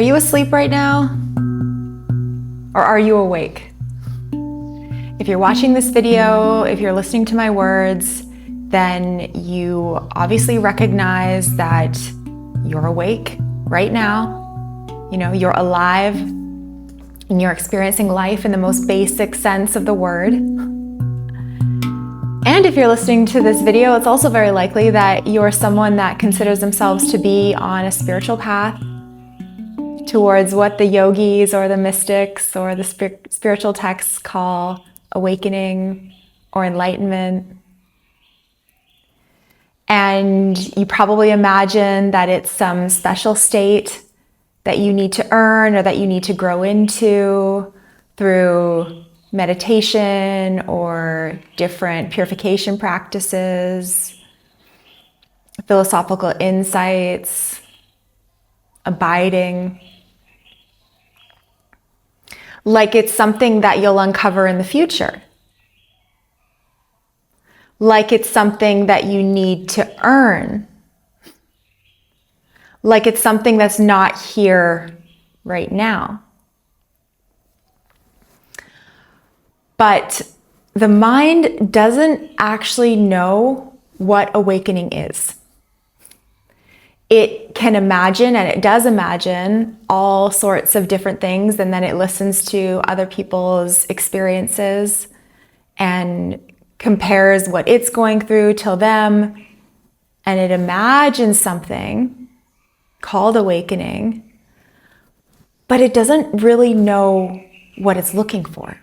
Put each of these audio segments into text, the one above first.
Are you asleep right now? Or are you awake? If you're watching this video, if you're listening to my words, then you obviously recognize that you're awake right now. You know, you're alive and you're experiencing life in the most basic sense of the word. And if you're listening to this video, it's also very likely that you're someone that considers themselves to be on a spiritual path towards what the yogis or the mystics or the spiritual texts call awakening or enlightenment. And you probably imagine that it's some special state that you need to earn or that you need to grow into through meditation or different purification practices, philosophical insights, abiding. Like it's something that you'll uncover in the future. Like it's something that you need to earn. Like it's something that's not here right now. But the mind doesn't actually know what awakening is. It can imagine, and it does imagine, all sorts of different things, and then it listens to other people's experiences and compares what it's going through to them, and it imagines something called awakening, but it doesn't really know what it's looking for.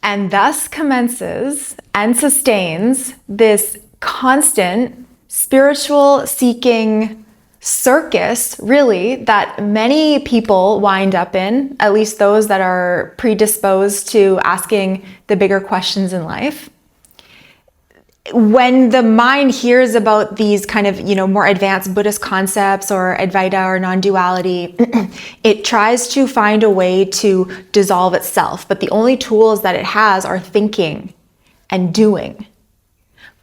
And thus commences and sustains this constant spiritual seeking circus, really, that many people wind up in, at least those that are predisposed to asking the bigger questions in life. When the mind hears about these kind of, more advanced Buddhist concepts or Advaita or non-duality, it tries to find a way to dissolve itself. But the only tools that it has are thinking and doing.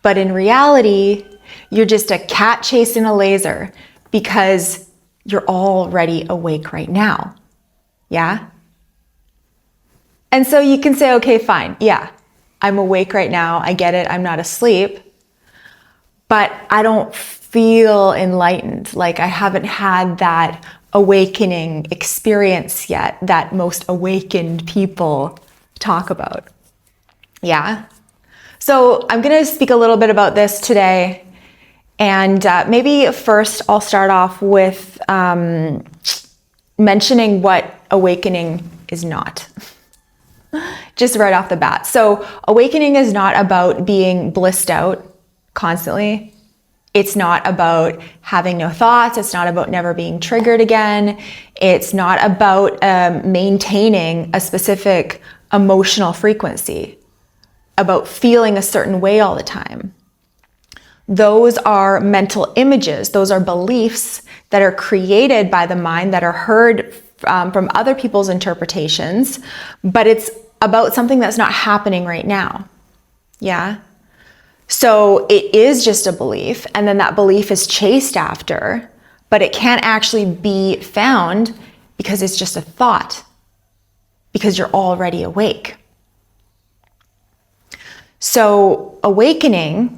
But in reality, you're just a cat chasing a laser because you're already awake right now. Yeah? And so you can say, okay, fine. Yeah, I'm awake right now. I get it. I'm not asleep. But I don't feel enlightened. Like I haven't had that awakening experience yet that most awakened people talk about. Yeah? So I'm going to speak a little bit about this today. And maybe first I'll start off with mentioning what awakening is not. Just right off the bat. So awakening is not about being blissed out constantly. It's not about having no thoughts. It's not about never being triggered again. It's not about maintaining a specific emotional frequency, about feeling a certain way all the time. Those are mental images. Those are beliefs that are created by the mind that are heard from other people's interpretations, but it's about something that's not happening right now. Yeah? So it is just a belief, and then that belief is chased after, but it can't actually be found because it's just a thought, because you're already awake. So awakening,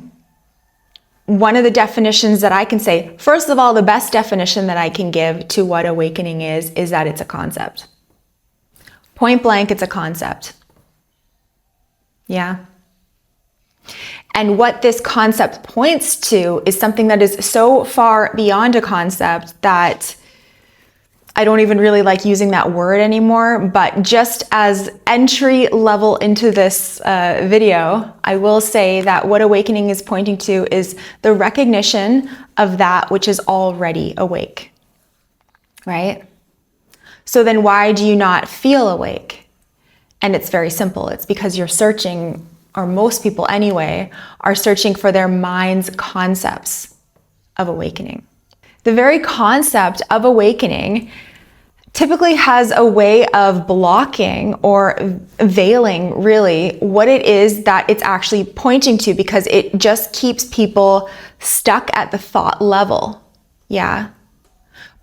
one of the definitions that I can say, first of all, the best definition that I can give to what awakening is that it's a concept. Point blank, it's a concept. Yeah. And what this concept points to is something that is so far beyond a concept that I don't even really like using that word anymore, but just as entry level into this video, I will say that what awakening is pointing to is the recognition of that which is already awake, right? So then why do you not feel awake? And it's very simple. It's because you're searching, or most people anyway, are searching for their mind's concepts of awakening. The very concept of awakening typically has a way of blocking or veiling really what it is that it's actually pointing to, because it just keeps people stuck at the thought level. Yeah.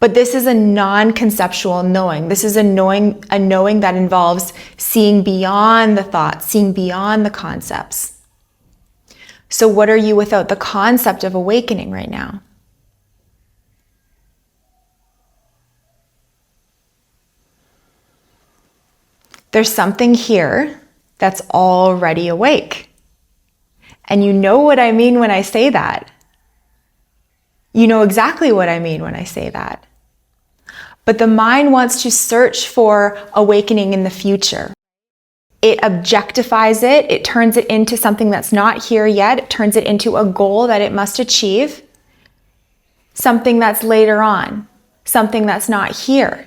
But this is a non-conceptual knowing. This is a knowing that involves seeing beyond the thoughts, seeing beyond the concepts. So what are you without the concept of awakening right now? There's something here that's already awake. And you know what I mean when I say that. You know exactly what I mean when I say that. But the mind wants to search for awakening in the future. It objectifies it. It turns it into something that's not here yet. It turns it into a goal that it must achieve. Something that's later on. Something that's not here.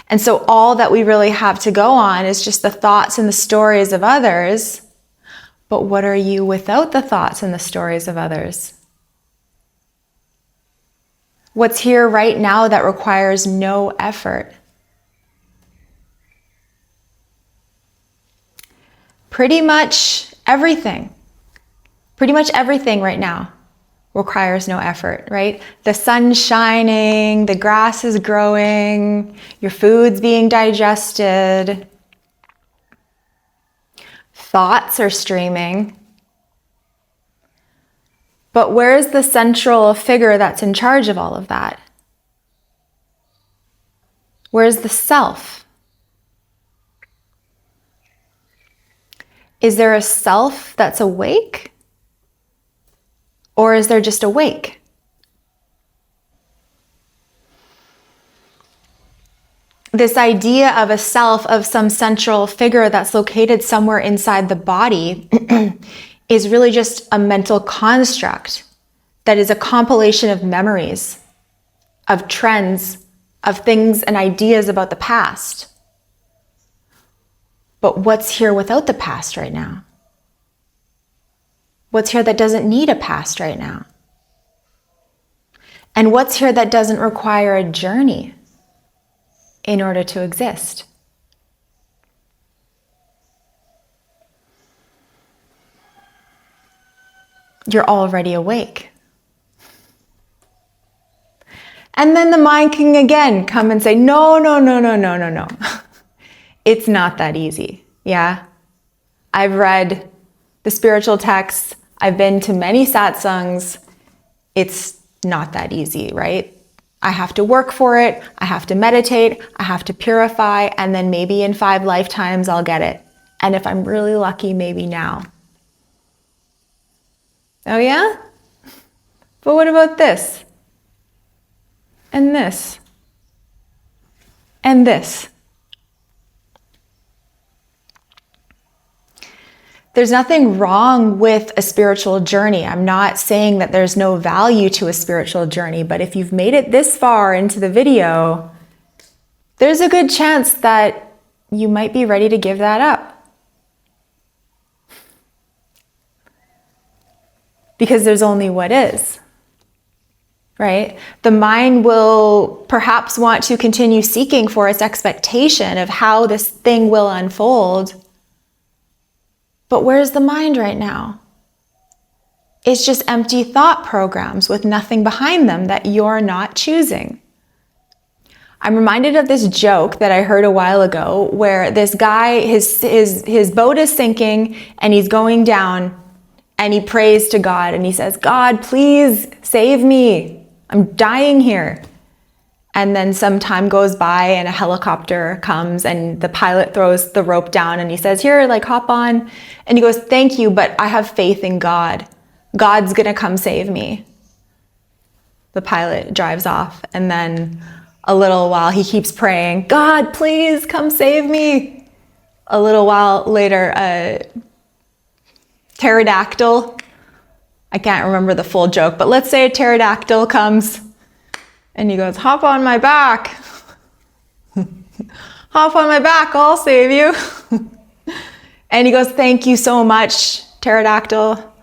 And so all that we really have to go on is just the thoughts and the stories of others. But what are you without the thoughts and the stories of others? What's here right now that requires no effort? Pretty much everything. Pretty much everything right now requires no effort, right? The sun's shining, the grass is growing, your food's being digested, thoughts are streaming. But where's the central figure that's in charge of all of that? Where's the self? Is there a self that's awake? Or is there just awake? This idea of a self, of some central figure that's located somewhere inside the body is really just a mental construct that is a compilation of memories, of trends, of things and ideas about the past. But what's here without the past right now? What's here that doesn't need a past right now? And what's here that doesn't require a journey in order to exist? You're already awake. And then the mind can again come and say, no. It's not that easy. Yeah. I've read the spiritual texts. I've been to many satsangs. It's not that easy, right? I have to work for it. I have to meditate. I have to purify. And then maybe in 5 lifetimes, I'll get it. And if I'm really lucky, maybe now. Oh yeah? But what about this? And this? And this? There's nothing wrong with a spiritual journey. I'm not saying that there's no value to a spiritual journey, but if you've made it this far into the video, there's a good chance that you might be ready to give that up. Because there's only what is, right? The mind will perhaps want to continue seeking for its expectation of how this thing will unfold. But where's the mind right now? It's just empty thought programs with nothing behind them that you're not choosing. I'm reminded of this joke that I heard a while ago where this guy, his boat is sinking and he's going down. And he prays to God and he says, God, please save me. I'm dying here. And then some time goes by and a helicopter comes and the pilot throws the rope down and he says, here, like hop on. And he goes, thank you, but I have faith in God. God's gonna come save me. The pilot drives off and then a little while he keeps praying, God, please come save me. A little while later, pterodactyl, I can't remember the full joke, but let's say a pterodactyl comes and he goes, hop on my back. Hop on my back, I'll save you. And he goes, thank you so much, pterodactyl.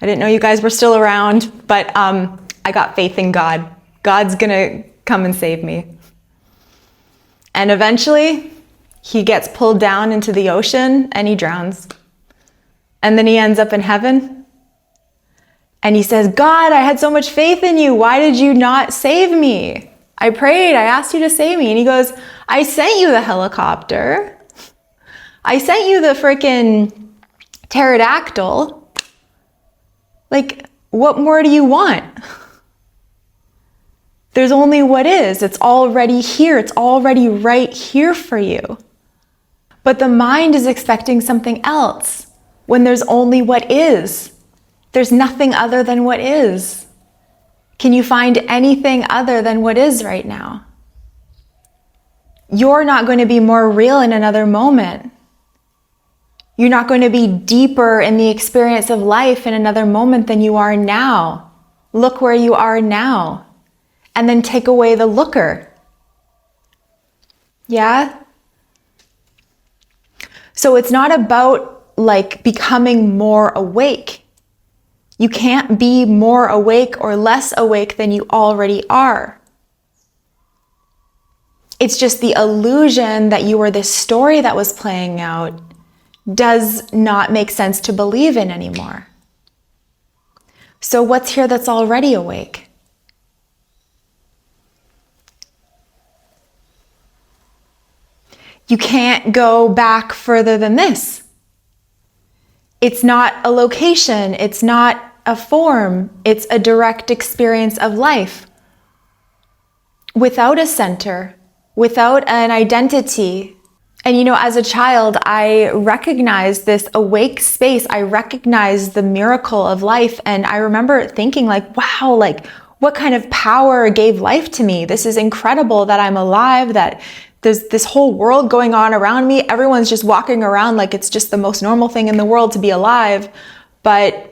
I didn't know you guys were still around, but I got faith in God. God's gonna come and save me. And eventually he gets pulled down into the ocean and he drowns. And then he ends up in heaven. And he says, God, I had so much faith in you. Why did you not save me? I prayed, I asked you to save me. And he goes, I sent you the helicopter. I sent you the freaking pterodactyl. Like, what more do you want? There's only what is. It's already here. It's already right here for you. But the mind is expecting something else when there's only what is. There's nothing other than what is. Can you find anything other than what is right now? You're not going to be more real in another moment. You're not going to be deeper in the experience of life in another moment than you are now. Look where you are now. And then take away the looker. Yeah? So it's not about like becoming more awake. You can't be more awake or less awake than you already are. It's just the illusion that you were this story that was playing out does not make sense to believe in anymore. So what's here that's already awake? You can't go back further than this. It's not a location, it's not a form, it's a direct experience of life. Without a center, without an identity. And you know, as a child, I recognized this awake space. I recognized the miracle of life. And I remember thinking like, wow, like what kind of power gave life to me? This is incredible that I'm alive, that there's this whole world going on around me. Everyone's just walking around like it's just the most normal thing in the world to be alive. But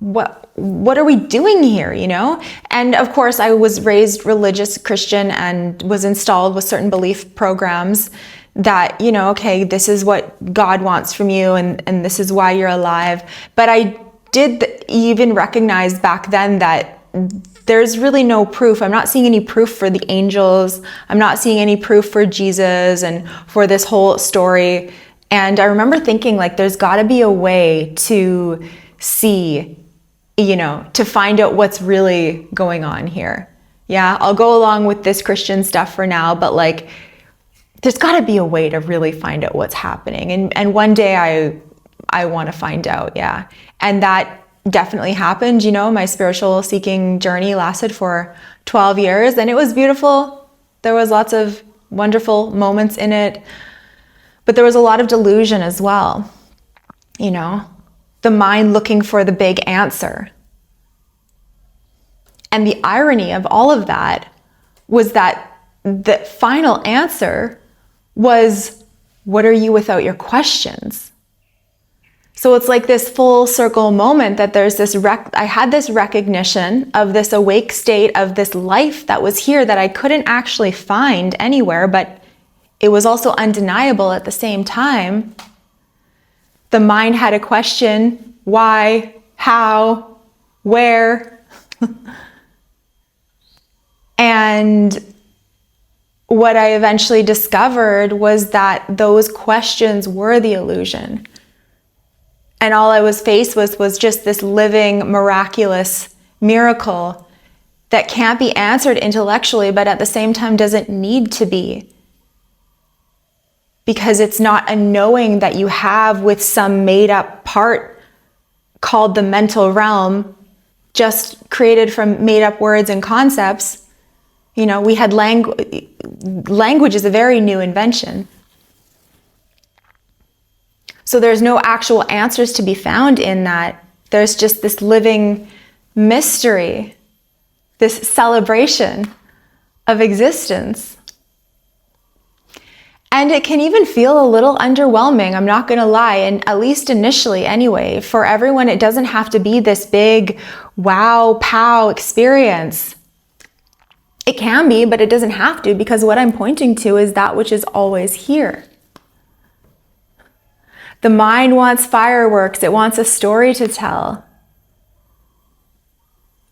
what are we doing here, you know? And of course, I was raised religious Christian and was installed with certain belief programs that, you know, okay, this is what God wants from you and this is why you're alive. But I did even recognize back then that there's really no proof. I'm not seeing any proof for the angels. I'm not seeing any proof for Jesus and for this whole story. And I remember thinking like, there's gotta be a way to see, you know, to find out what's really going on here. Yeah, I'll go along with this Christian stuff for now, but like, there's gotta be a way to really find out what's happening. And one day I wanna find out, yeah. And that definitely happened. You know, my spiritual seeking journey lasted for 12 years and it was beautiful. There was lots of wonderful moments in it, but there was a lot of delusion as well. You know, the mind looking for the big answer. And the irony of all of that was that the final answer was, what are you without your questions? So it's like this full circle moment that there's this, I had this recognition of this awake state of this life that was here that I couldn't actually find anywhere, but it was also undeniable at the same time. The mind had a question, why, how, where? And what I eventually discovered was that those questions were the illusion. And all I was faced with was just this living, miraculous miracle that can't be answered intellectually, but at the same time doesn't need to be. Because it's not a knowing that you have with some made up part called the mental realm, just created from made up words and concepts. You know, we had language is a very new invention. So there's no actual answers to be found in that. There's just this living mystery, this celebration of existence. And it can even feel a little underwhelming, I'm not gonna lie, and at least initially anyway. For everyone, it doesn't have to be this big wow, pow experience. It can be, but it doesn't have to, because what I'm pointing to is that which is always here. The mind wants fireworks, it wants a story to tell.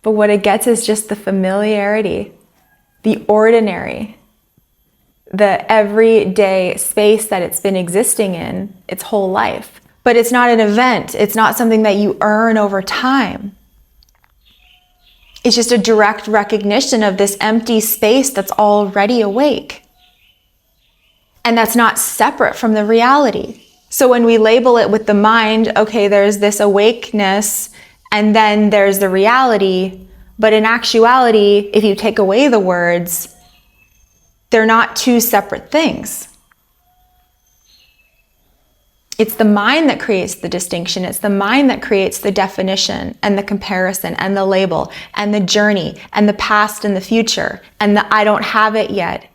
But what it gets is just the familiarity, the ordinary, the everyday space that it's been existing in its whole life. But it's not an event, it's not something that you earn over time. It's just a direct recognition of this empty space that's already awake. And that's not separate from the reality. So when we label it with the mind, okay, there's this awakeness and then there's the reality. But in actuality, if you take away the words, they're not two separate things. It's the mind that creates the distinction. It's the mind that creates the definition and the comparison and the label and the journey and the past and the future and the I don't have it yet.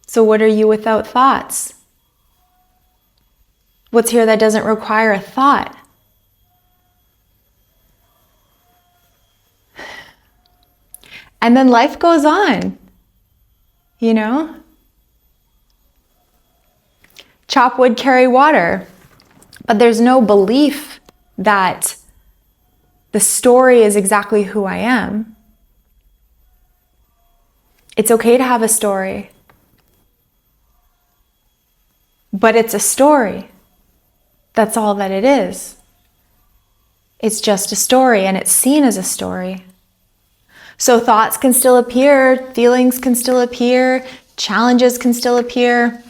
So what are you without thoughts? What's here that doesn't require a thought? And then life goes on, you know? Chop wood, carry water. But there's no belief that the story is exactly who I am. It's okay to have a story. But it's a story. That's all that it is. It's just a story, and it's seen as a story. So thoughts can still appear, feelings can still appear, challenges can still appear.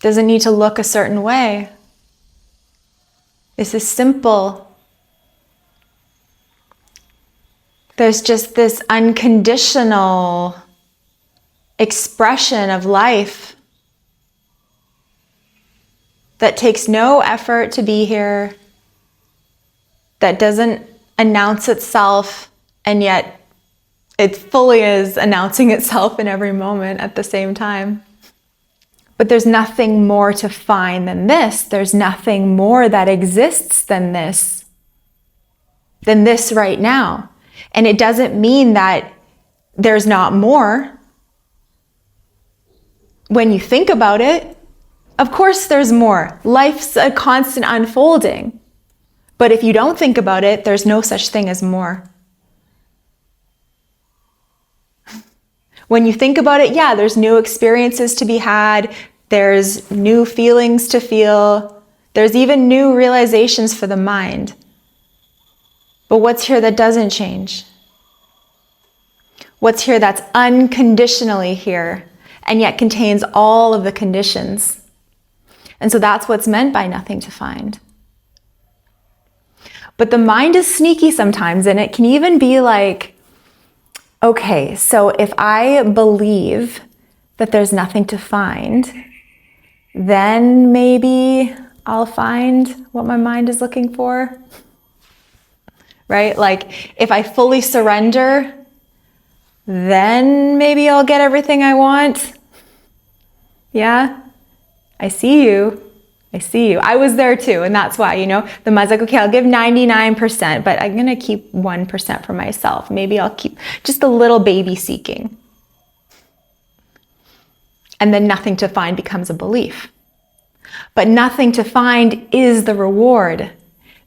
Doesn't need to look a certain way. This is simple. There's just this unconditional expression of life that takes no effort to be here, that doesn't announce itself, and yet it fully is announcing itself in every moment at the same time. But there's nothing more to find than this. There's nothing more that exists than this right now. And it doesn't mean that there's not more. When you think about it, of course there's more. Life's a constant unfolding. But if you don't think about it, there's no such thing as more. When you think about it, yeah, there's new experiences to be had. There's new feelings to feel. There's even new realizations for the mind. But what's here that doesn't change? What's here that's unconditionally here and yet contains all of the conditions? And so that's what's meant by nothing to find. But the mind is sneaky sometimes, and it can even be like, okay, so if I believe that there's nothing to find, then maybe I'll find what my mind is looking for, right? Like if I fully surrender, then maybe I'll get everything I want. Yeah, I see you. I see you. I was there too, and that's why, the mind's like, okay, I'll give 99%, but I'm going to keep 1% for myself. Maybe I'll keep just a little baby seeking. And then nothing to find becomes a belief. But nothing to find is the reward.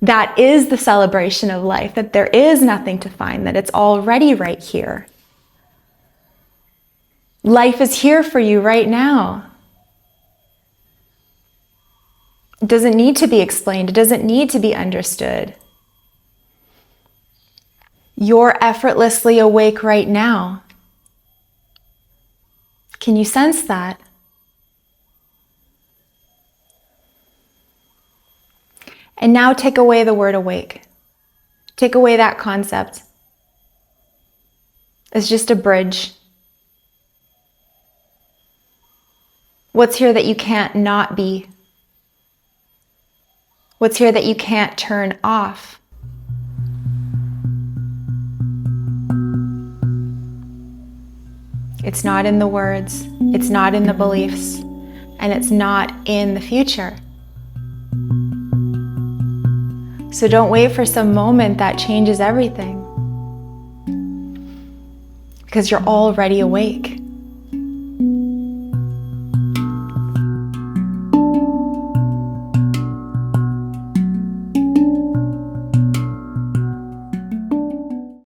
That is the celebration of life, that there is nothing to find, that it's already right here. Life is here for you right now. It doesn't need to be explained. It doesn't need to be understood. You're effortlessly awake right now. Can you sense that? And now take away the word awake. Take away that concept. It's just a bridge. What's here that you can't not be? What's here that you can't turn off? It's not in the words, it's not in the beliefs, and it's not in the future. So don't wait for some moment that changes everything, because you're already awake.